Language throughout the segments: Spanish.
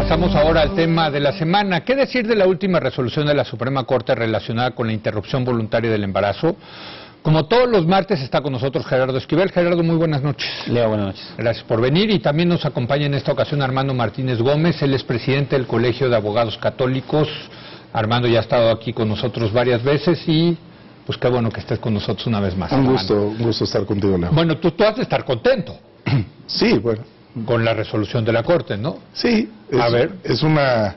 Pasamos ahora al tema de la semana. ¿Qué decir de la última resolución de la Suprema Corte relacionada con la interrupción voluntaria del embarazo? Como todos los martes está con nosotros Gerardo Esquivel. Gerardo, muy buenas noches. Leo, buenas noches. Gracias por venir. Y también nos acompaña en esta ocasión Armando Martínez Gómez. Él es presidente del Colegio de Abogados Católicos. Armando ya ha estado aquí con nosotros varias veces y pues qué bueno que estés con nosotros una vez más. Un gusto estar contigo, Leo. Bueno, tú has de estar contento. Sí, bueno. Con la resolución de la Corte, ¿no? Sí, es una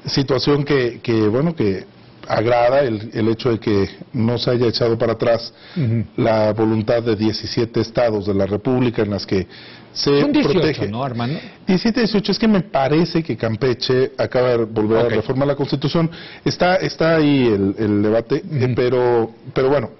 situación que agrada el hecho de que no se haya echado para atrás la voluntad de 17 estados de la República en las que se Son 18, protege. ¿no, Armando? 17, 18, es que me parece que Campeche acaba de volver a reformar la Constitución. Está ahí el debate, pero bueno,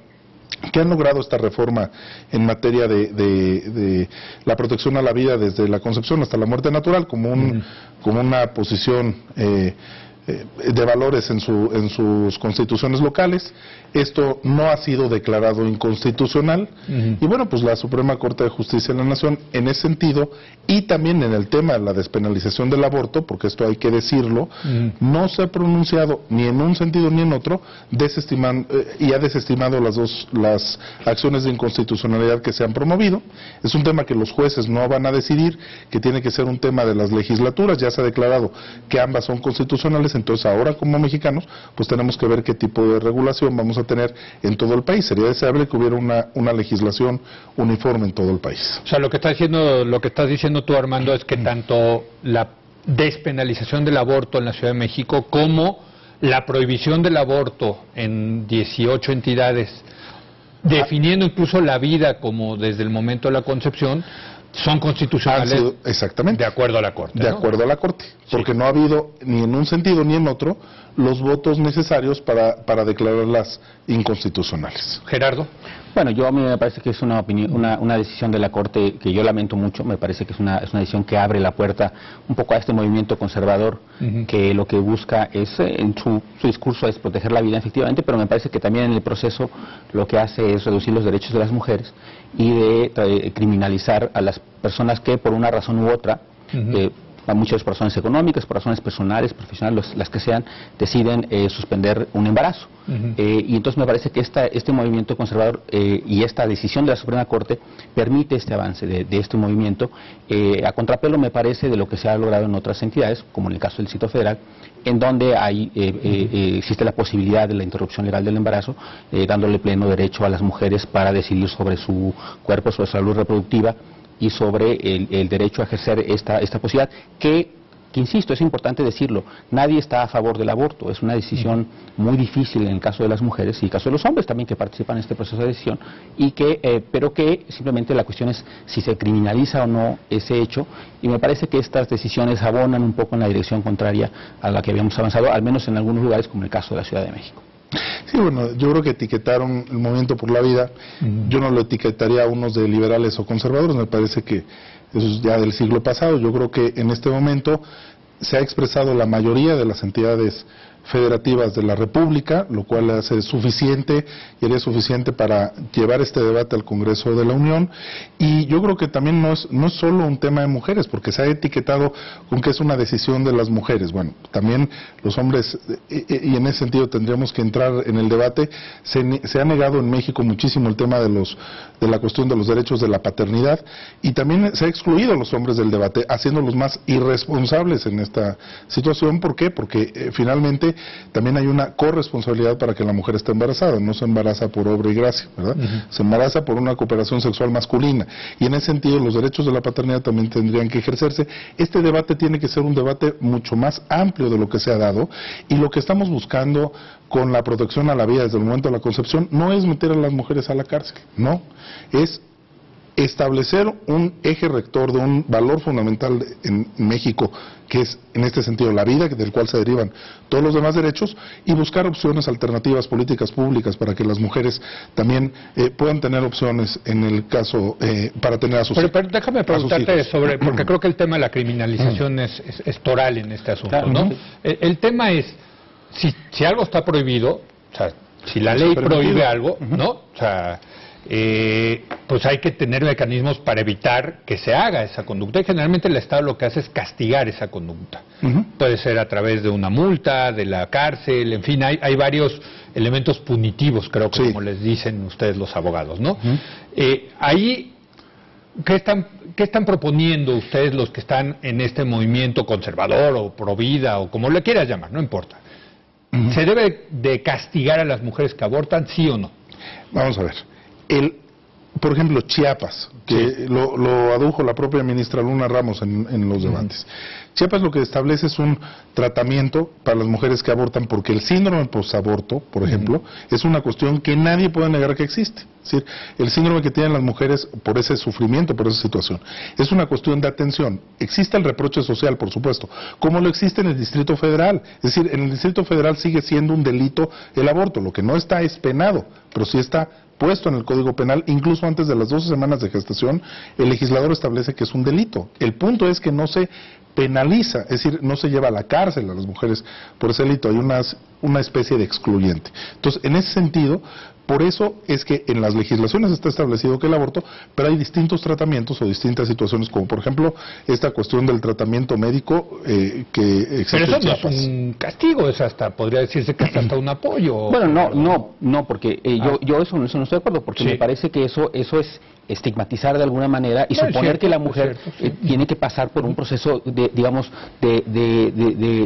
que han logrado esta reforma en materia de la protección a la vida desde la concepción hasta la muerte natural como una posición de valores en sus constituciones locales. Esto no ha sido declarado inconstitucional y bueno, pues la Suprema Corte de Justicia de la Nación en ese sentido y también en el tema de la despenalización del aborto, porque esto hay que decirlo, no se ha pronunciado ni en un sentido ni en otro y ha desestimado las acciones de inconstitucionalidad que se han promovido. Es un tema que los jueces no van a decidir, que tiene que ser un tema de las legislaturas. Ya se ha declarado que ambas son constitucionales. Entonces ahora como mexicanos pues tenemos que ver qué tipo de regulación vamos a tener en todo el país. Sería deseable que hubiera una legislación uniforme en todo el país. O sea, lo que estás diciendo tú, Armando, es que tanto la despenalización del aborto en la Ciudad de México como la prohibición del aborto en 18 entidades, definiendo incluso la vida como desde el momento de la concepción, son constitucionales. Exactamente. De acuerdo a la Corte. De acuerdo a la Corte. Porque no ha habido ni en un sentido ni en otro los votos necesarios para declararlas inconstitucionales. Gerardo. Bueno, a mí me parece que es una decisión de la Corte que yo lamento mucho. Me parece que es una decisión que abre la puerta un poco a este movimiento conservador que lo que busca es, en su discurso, es proteger la vida, efectivamente, pero me parece que también en el proceso lo que hace es reducir los derechos de las mujeres y de criminalizar a las personas que por una razón u otra, a muchas razones económicas, por razones personales, profesionales, las que sean, deciden suspender un embarazo. Y entonces me parece que este movimiento conservador y esta decisión de la Suprema Corte permite este avance de este movimiento, a contrapelo, me parece, de lo que se ha logrado en otras entidades, como en el caso del Distrito Federal, en donde existe la posibilidad de la interrupción legal del embarazo, dándole pleno derecho a las mujeres para decidir sobre su cuerpo, sobre su salud reproductiva, y sobre el derecho a ejercer esta posibilidad, que insisto, es importante decirlo, nadie está a favor del aborto, es una decisión muy difícil en el caso de las mujeres y en el caso de los hombres también que participan en este proceso de decisión, pero que simplemente la cuestión es si se criminaliza o no ese hecho, y me parece que estas decisiones abonan un poco en la dirección contraria a la que habíamos avanzado, al menos en algunos lugares como el caso de la Ciudad de México. Sí, bueno, yo creo que etiquetaron el Movimiento por la Vida, yo no lo etiquetaría a unos de liberales o conservadores, me parece que eso es ya del siglo pasado. Yo creo que en este momento se ha expresado la mayoría de las entidades federativas de la República, lo cual hace suficiente y haría suficiente para llevar este debate al Congreso de la Unión. Y yo creo que también no es solo un tema de mujeres, porque se ha etiquetado con que es una decisión de las mujeres. Bueno, también los hombres, y en ese sentido tendríamos que entrar en el debate, se ha negado en México muchísimo el tema de la cuestión de los derechos de la paternidad, y también se ha excluido a los hombres del debate, haciéndolos más irresponsables en esta situación. ¿Por qué? Porque finalmente también hay una corresponsabilidad para que la mujer esté embarazada, no se embaraza por obra y gracia, ¿verdad? Se embaraza por una cooperación sexual masculina, y en ese sentido los derechos de la paternidad también tendrían que ejercerse. Este debate tiene que ser un debate mucho más amplio de lo que se ha dado, y lo que estamos buscando con la protección a la vida desde el momento de la concepción no es meter a las mujeres a la cárcel, no, es establecer un eje rector de un valor fundamental en México, que es en este sentido la vida, del cual se derivan todos los demás derechos, y buscar opciones alternativas, políticas públicas, para que las mujeres también puedan tener opciones en el caso para tener a sus hijos. Pero déjame preguntarte sobre, porque creo que el tema de la criminalización es toral en este asunto, claro, ¿no? El tema es, si algo está prohibido, o sea, si la ley prohíbe algo, ¿no? O sea, pues hay que tener mecanismos para evitar que se haga esa conducta, y generalmente el Estado lo que hace es castigar esa conducta. Puede ser a través de una multa, de la cárcel, en fin, hay varios elementos punitivos, creo que como les dicen ustedes los abogados, ¿no? Ahí, ¿qué están proponiendo ustedes los que están en este movimiento conservador o pro vida o como le quieras llamar, no importa? ¿Se debe de castigar a las mujeres que abortan, sí o no? Vamos a ver. Por ejemplo, Chiapas, que lo adujo la propia ministra Luna Ramos en los debates. Chiapas lo que establece es un tratamiento para las mujeres que abortan, porque el síndrome posaborto, por ejemplo, es una cuestión que nadie puede negar que existe. Es decir, el síndrome que tienen las mujeres por ese sufrimiento, por esa situación, es una cuestión de atención. Existe el reproche social, por supuesto, como lo existe en el Distrito Federal. Es decir, en el Distrito Federal sigue siendo un delito el aborto. Lo que no está es penado, pero sí está puesto en el Código Penal. Incluso antes de las 12 semanas de gestación, el legislador establece que es un delito. El punto es que no se penaliza, es decir, no se lleva a la cárcel a las mujeres por ese delito. Hay una especie de excluyente. Entonces, en ese sentido, por eso es que en las legislaciones está establecido que el aborto, pero hay distintos tratamientos o distintas situaciones, como por ejemplo esta cuestión del tratamiento médico que existe. Pero eso no es un castigo, es podría decirse que es hasta un apoyo. Bueno, no, porque yo eso no estoy de acuerdo, porque me parece que eso es estigmatizar de alguna manera y suponer que la mujer tiene que pasar por un proceso de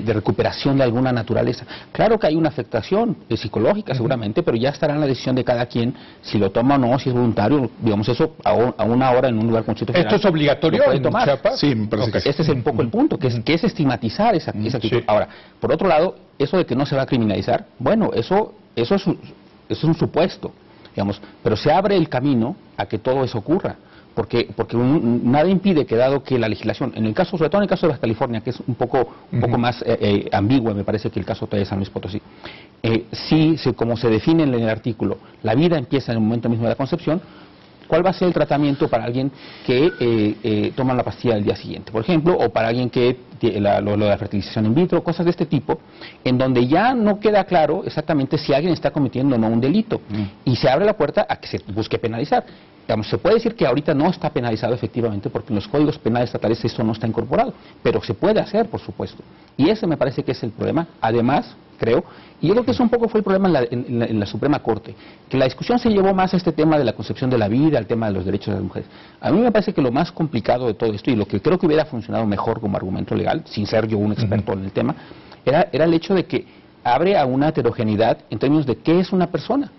recuperación de alguna naturaleza. Claro que hay una afectación psicológica seguramente, pero ya estará en la decisión de cada quien si lo toma o no, si es voluntario, digamos eso a una hora en un lugar con cierto. ¿Esto es obligatorio en Chiapas? Sí, me parece que sí. Este es un poco el punto, que es estigmatizar esa actitud. Ahora, por otro lado, eso de que no se va a criminalizar, bueno, eso es un supuesto, digamos, pero se abre el camino a que todo eso ocurra, porque nada impide que, dado que la legislación, en el caso, sobre todo en el caso de Baja California, que es un poco más ambigua, me parece que el caso de San Luis Potosí, como se define en el artículo, la vida empieza en el momento mismo de la concepción. ¿Cuál va a ser el tratamiento para alguien que toma la pastilla al día siguiente, por ejemplo, o para alguien que lo de la fertilización in vitro, cosas de este tipo, en donde ya no queda claro exactamente si alguien está cometiendo o no un delito, y se abre la puerta a que se busque penalizar? Digamos, se puede decir que ahorita no está penalizado efectivamente, porque en los códigos penales estatales eso no está incorporado, pero se puede hacer, por supuesto, y ese me parece que es el problema. Además, creo, y yo creo que eso un poco fue el problema en la Suprema Corte, que la discusión se llevó más a este tema de la concepción de la vida, al tema de los derechos de las mujeres. A mí me parece que lo más complicado de todo esto, y lo que creo que hubiera funcionado mejor como argumento legal, sin ser yo un experto en el tema, era el hecho de que abre a una heterogeneidad en términos de qué es una persona.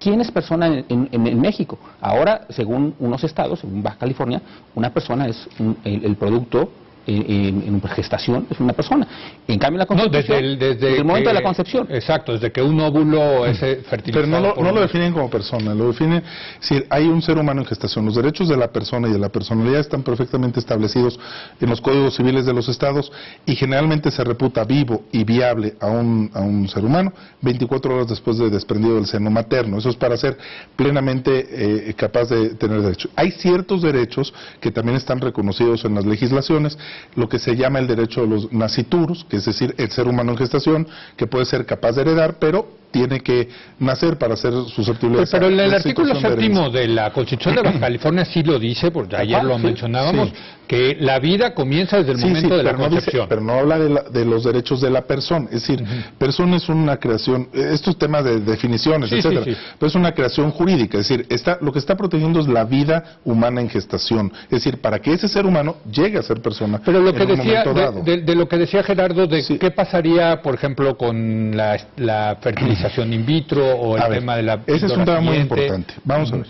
¿Quién es persona en México? Ahora, según unos estados, según Baja California, una persona es el producto en gestación, es una persona. En cambio, la concepción, desde el momento de la concepción. Exacto, desde que un óvulo es fertilizado. Pero no lo definen como persona, lo definen, si hay un ser humano en gestación. Los derechos de la persona y de la personalidad están perfectamente establecidos en los códigos civiles de los estados, y generalmente se reputa vivo y viable a un ser humano 24 horas después de desprendido del seno materno. Eso es para ser plenamente capaz de tener derechos. Hay ciertos derechos que también están reconocidos en las legislaciones, lo que se llama el derecho de los nasciturus, que es decir, el ser humano en gestación, que puede ser capaz de heredar, pero tiene que nacer para ser susceptible. Pero en el artículo 7º de la Constitución de Baja California sí lo dice, porque ayer lo mencionábamos, que la vida comienza desde el momento de la concepción. Pero no habla de los derechos de la persona, es decir, persona es una creación, estos temas de definiciones, etcétera, pero es una creación jurídica, es decir, lo que está protegiendo es la vida humana en gestación, es decir, para que ese ser humano llegue a ser persona. Pero lo que decía, de lo que decía Gerardo, de qué pasaría, por ejemplo, con la fertilización in vitro o el tema de la... Ese es un tema muy importante. Vamos a ver.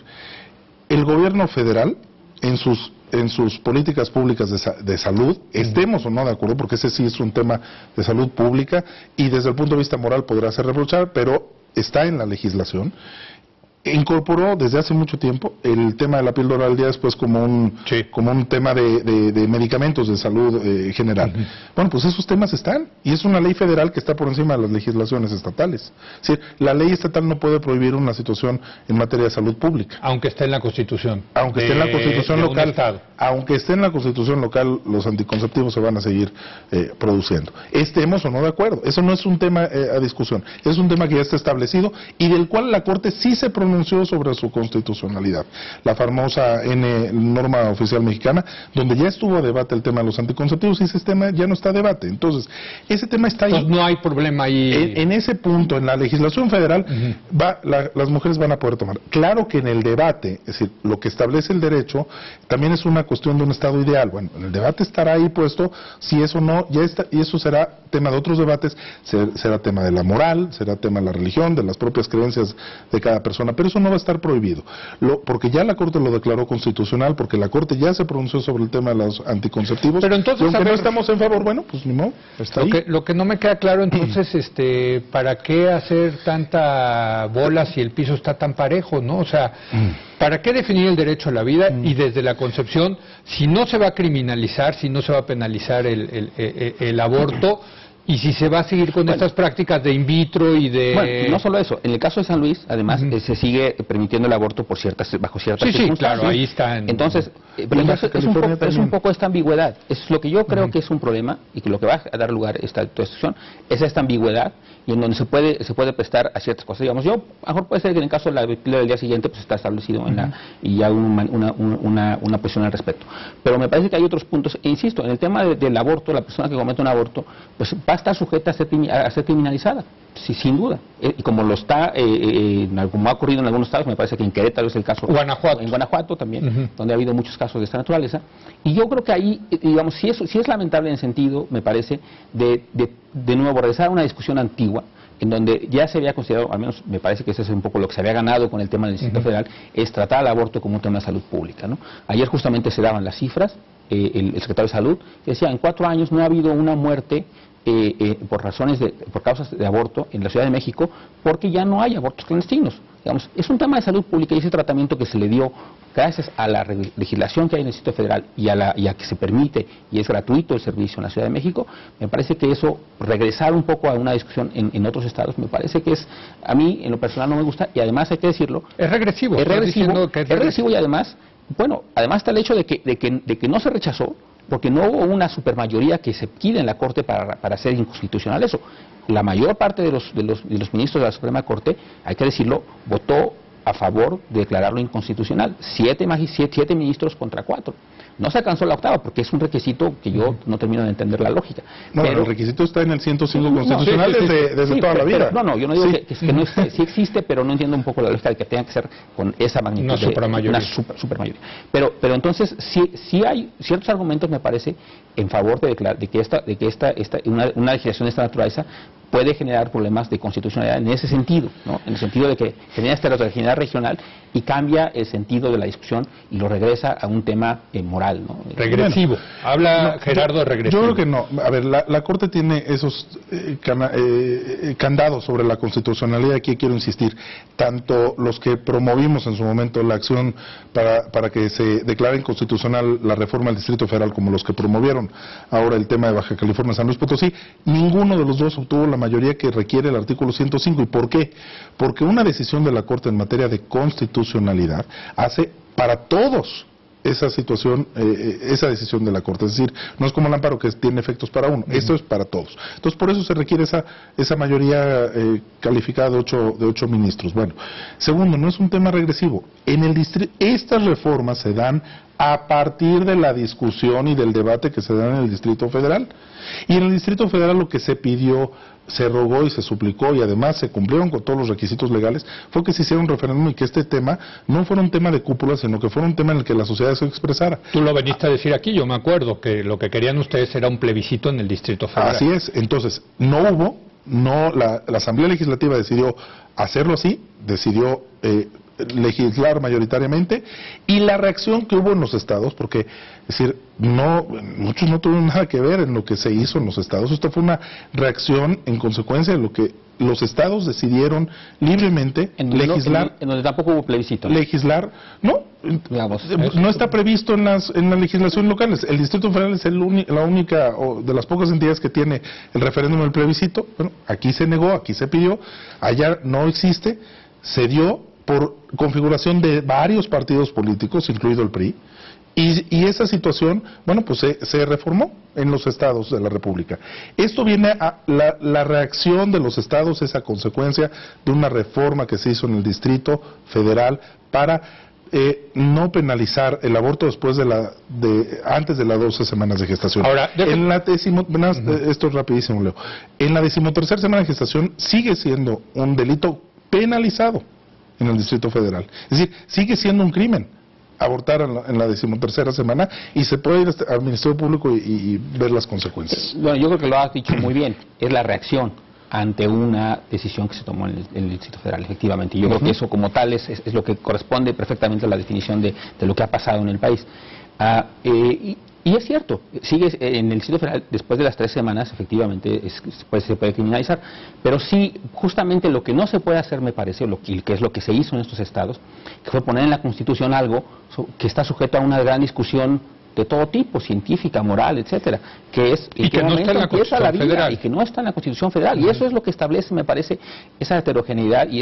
El gobierno federal, en sus políticas públicas de salud, estemos o no de acuerdo, porque ese sí es un tema de salud pública, y desde el punto de vista moral podrá ser reprochar, pero está en la legislación. Incorporó desde hace mucho tiempo el tema de la píldora al día después como un tema de medicamentos de salud general. Bueno, pues esos temas están, y es una ley federal que está por encima de las legislaciones estatales. Es decir, la ley estatal no puede prohibir una situación en materia de salud pública. Aunque esté en la Constitución. Aunque esté en la Constitución local. Aunque esté en la Constitución local, los anticonceptivos se van a seguir produciendo. Estemos o no de acuerdo. Eso no es un tema a discusión. Es un tema que ya está establecido y del cual la Corte sí se pronunció pronunció sobre su constitucionalidad, la famosa norma oficial mexicana, donde ya estuvo a debate el tema de los anticonceptivos y ese tema ya no está a debate. Entonces, ese tema está ahí. Entonces no hay problema ahí. En ese punto, en la legislación federal, las mujeres van a poder tomar. Claro que en el debate, es decir, lo que establece el derecho, también es una cuestión de un estado ideal. Bueno, en el debate estará ahí puesto si eso no, ya está, y eso será tema de otros debates, será tema de la moral, será tema de la religión, de las propias creencias de cada persona, pero eso no va a estar prohibido, porque ya la Corte lo declaró constitucional, porque la Corte ya se pronunció sobre el tema de los anticonceptivos, pero entonces, y aunque no estamos en favor, bueno, pues ni modo, está ahí. Lo que no me queda claro entonces, ¿para qué hacer tanta bola si el piso está tan parejo, no? O sea, ¿para qué definir el derecho a la vida y desde la concepción, si no se va a criminalizar, si no se va a penalizar el aborto, y si se va a seguir con estas prácticas de in vitro y de... Bueno, no solo eso, en el caso de San Luis, además, se sigue permitiendo el aborto bajo ciertas circunstancias. Sí, claro, ahí está. Entonces, es un poco esta ambigüedad. Es lo que yo creo que es un problema y que lo que va a dar lugar a esta discusión es esta ambigüedad y en donde se puede prestar a ciertas cosas. Digamos, yo, a lo mejor puede ser que en el caso de la píldora del día siguiente, pues está establecido y hay una posición al respecto. Pero me parece que hay otros puntos, e insisto, en el tema del aborto, la persona que comete un aborto, pues va a estar sujeta a ser criminalizada, sí, sin duda. Y como lo está, como ha ocurrido en algunos estados, me parece que en Querétaro es el caso. En Guanajuato también, donde ha habido muchos casos de esta naturaleza. Y yo creo que ahí, digamos, sí es lamentable en el sentido, me parece, de nuevo regresar a una discusión antigua, en donde ya se había considerado, al menos me parece que ese es un poco lo que se había ganado con el tema del Distrito Federal, es tratar al aborto como un tema de salud pública, ¿no? Ayer justamente se daban las cifras, el secretario de Salud decía, en 4 años no ha habido una muerte por causas de aborto en la Ciudad de México, porque ya no hay abortos clandestinos. Digamos, es un tema de salud pública y ese tratamiento que se le dio gracias a la legislación que hay en el Distrito Federal y a que se permite y es gratuito el servicio en la Ciudad de México, me parece que eso, regresar un poco a una discusión en otros estados, me parece que a mí en lo personal no me gusta y además hay que decirlo. Es regresivo. Es regresivo y además, bueno, además está el hecho de que no se rechazó, porque no hubo una supermayoría que se pide en la Corte para hacer inconstitucional eso. La mayor parte de los ministros de la Suprema Corte, hay que decirlo, votó a favor de declararlo inconstitucional. 7 ministros contra 4. No se alcanzó la octava porque es un requisito que yo no termino de entender la lógica. No, pero el requisito está en el 105 constitucional desde toda la vida. Yo no digo que no existe, sí existe, pero no entiendo un poco la lógica de que tenga que ser con esa magnitud. Una supermayoría. Una supermayoría. Pero entonces sí hay ciertos argumentos, me parece, en favor de que una legislación de esta naturaleza puede generar problemas de constitucionalidad en ese sentido, ¿no? En el sentido de que genera esta heterogeneidad regional y cambia el sentido de la discusión y lo regresa a un tema moral, ¿no? Regresivo. Habla Gerardo de regresivo. Yo creo que no. A ver, la Corte tiene esos candados sobre la constitucionalidad. Aquí quiero insistir, tanto los que promovimos en su momento la acción para que se declare inconstitucional la reforma del Distrito Federal, como los que promovieron ahora el tema de Baja California, San Luis Potosí, ninguno de los dos obtuvo la mayoría que requiere el artículo 105. ¿Y por qué? Porque una decisión de la Corte en materia de constitucionalidad hace para todos esa situación, esa decisión de la Corte. Es decir, no es como el amparo que tiene efectos para uno, esto es para todos. Entonces, por eso se requiere esa mayoría calificada de 8 ministros. Bueno, segundo, no es un tema regresivo. En el estas reformas se dan a partir de la discusión y del debate que se dan en el Distrito Federal. Y en el Distrito Federal lo que se pidió, se rogó y se suplicó y además se cumplieron con todos los requisitos legales, fue que se hiciera un referéndum y que este tema no fuera un tema de cúpula, sino que fuera un tema en el que la sociedad se expresara. Tú lo veniste a decir aquí, yo me acuerdo que lo que querían ustedes era un plebiscito en el Distrito Federal. Así es, entonces no hubo, la Asamblea Legislativa decidió hacerlo así, decidió legislar mayoritariamente, y la reacción que hubo en los estados, porque es decir, muchos no tuvieron nada que ver en lo que se hizo en los estados. Esto fue una reacción en consecuencia de lo que los estados decidieron libremente legislar. En donde tampoco hubo plebiscito, ¿no? Legislar, no está previsto en las legislaciones locales. El Distrito Federal es la única de las pocas entidades que tiene el referéndum y el plebiscito. Bueno, aquí se negó, aquí se pidió, allá no existe, se dio por configuración de varios partidos políticos, incluido el PRI, Y esa situación, bueno, pues se reformó en los estados de la República. Esto viene a la reacción de los estados es a consecuencia de una reforma que se hizo en el Distrito Federal para no penalizar el aborto después antes de las 12 semanas de gestación. Ahora, en la esto es rapidísimo, Leo. En la 13ª semana de gestación sigue siendo un delito penalizado en el Distrito Federal. Es decir, sigue siendo un crimen abortar en la 13ª semana y se puede ir al Ministerio Público y ver las consecuencias. Bueno, yo creo que lo has dicho muy bien, es la reacción ante una decisión que se tomó en el Distrito Federal, efectivamente. Yo creo que eso como tal es lo que corresponde perfectamente a la definición de lo que ha pasado en el país. Y es cierto, sigue en el Distrito Federal, después de las 3 semanas, efectivamente, se puede criminalizar, pero sí, justamente lo que no se puede hacer, me parece, que es lo que se hizo en estos estados, que fue poner en la Constitución algo que está sujeto a una gran discusión de todo tipo, científica, moral, etcétera, que es y que no está en la Constitución Federal. Y que no está en la Constitución Federal. Y eso es lo que establece, me parece, esa heterogeneidad y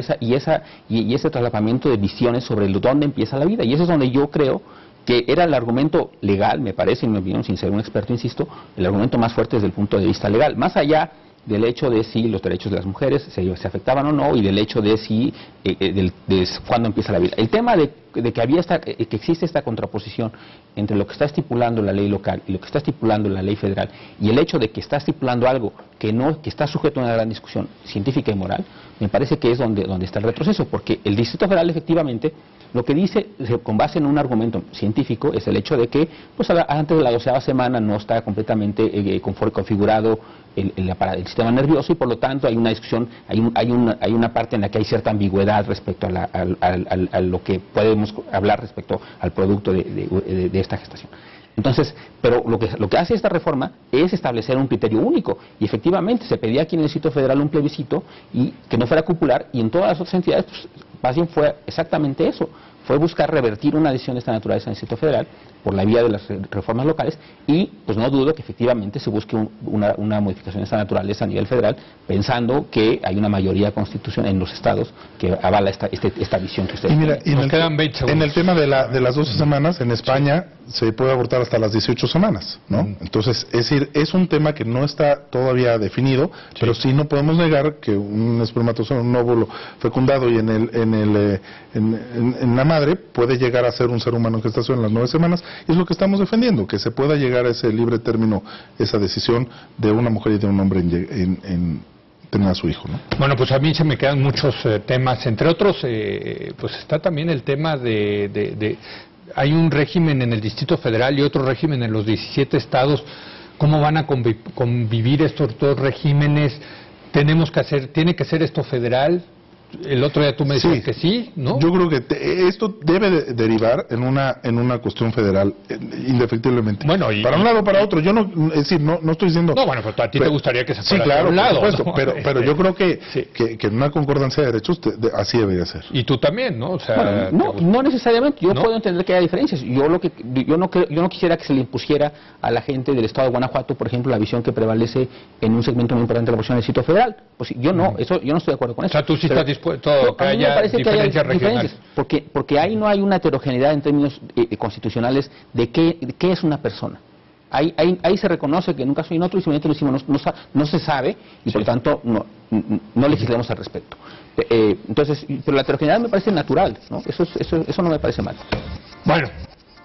ese traslapamiento de visiones sobre dónde empieza la vida. Y eso es donde yo creo que era el argumento legal, me parece, en mi opinión, sin ser un experto, insisto, el argumento más fuerte desde el punto de vista legal, más allá del hecho de si los derechos de las mujeres se afectaban o no, y del hecho de si de cuándo empieza la vida. El tema de que existe esta contraposición entre lo que está estipulando la ley local y lo que está estipulando la ley federal, y el hecho de que está estipulando algo que está sujeto a una gran discusión científica y moral, me parece que es donde está el retroceso, porque el Distrito Federal efectivamente lo que dice, con base en un argumento científico, es el hecho de que pues antes de la 12ª semana no está completamente configurado el sistema nervioso, y por lo tanto hay una discusión, hay una parte en la que hay cierta ambigüedad respecto a lo que podemos hablar respecto al producto de esta gestación. Entonces, pero lo que hace esta reforma es establecer un criterio único, y efectivamente se pedía aquí en el Distrito Federal un plebiscito y que no fuera cupular, y en todas las otras entidades pues, más bien fue exactamente eso, fue buscar revertir una decisión de esta naturaleza en el Distrito Federal por la vía de las reformas locales, y pues no dudo que efectivamente se busque una modificación de esta naturaleza a nivel federal, pensando que hay una mayoría constitucional en los estados que avala esta visión que ustedes tienen. Y mira, en el tema de las 12 semanas, en España se puede abortar hasta las 18 semanas, ¿no? Entonces, es decir, es un tema que no está todavía definido, pero sí no podemos negar que un espermatozoide, un óvulo fecundado y en la madre puede llegar a ser un ser humano en gestación en las 9 semanas. Es lo que estamos defendiendo, que se pueda llegar a ese libre término, esa decisión de una mujer y de un hombre en tener a su hijo, ¿no? Bueno, pues a mí se me quedan muchos temas, entre otros, pues está también el tema hay un régimen en el Distrito Federal y otro régimen en los 17 estados. ¿Cómo van a convivir estos dos regímenes? ¿Tiene que ser esto federal? El otro día tú me decías que sí, ¿no? Yo creo que esto debe derivar en una cuestión federal, indefectiblemente. Bueno, para un lado o para otro. Yo no, es decir, no estoy diciendo... No, bueno, pero a ti te gustaría que se fuera claro, por un lado, por supuesto, ¿no? pero yo creo que en una concordancia de derechos así debería ser. Y tú también, ¿no? O sea, bueno, no necesariamente. Yo puedo entender que haya diferencias. Yo no quisiera que se le impusiera a la gente del estado de Guanajuato, por ejemplo, la visión que prevalece en un segmento muy importante de la población del Distrito Federal. Pues yo no estoy de acuerdo con eso. O sea, tú sí estás dispuesto que haya diferencias regionales. Porque ahí no hay una heterogeneidad en términos constitucionales de qué es una persona. Ahí se reconoce que en un caso y en otro, y simplemente lo decimos, no se sabe, y por lo tanto no legislemos al respecto. Entonces, pero la heterogeneidad me parece natural, ¿no? Eso no me parece mal. Bueno,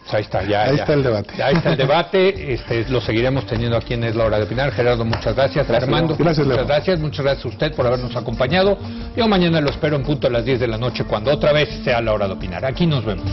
pues ahí está, ahí está el debate. Ahí está el debate, lo seguiremos teniendo aquí en Es la Hora de Opinar. Gerardo, muchas gracias. Armando, muchas gracias a usted por habernos acompañado. Yo mañana lo espero en punto a las 10 de la noche, cuando otra vez sea la Hora de Opinar. Aquí nos vemos.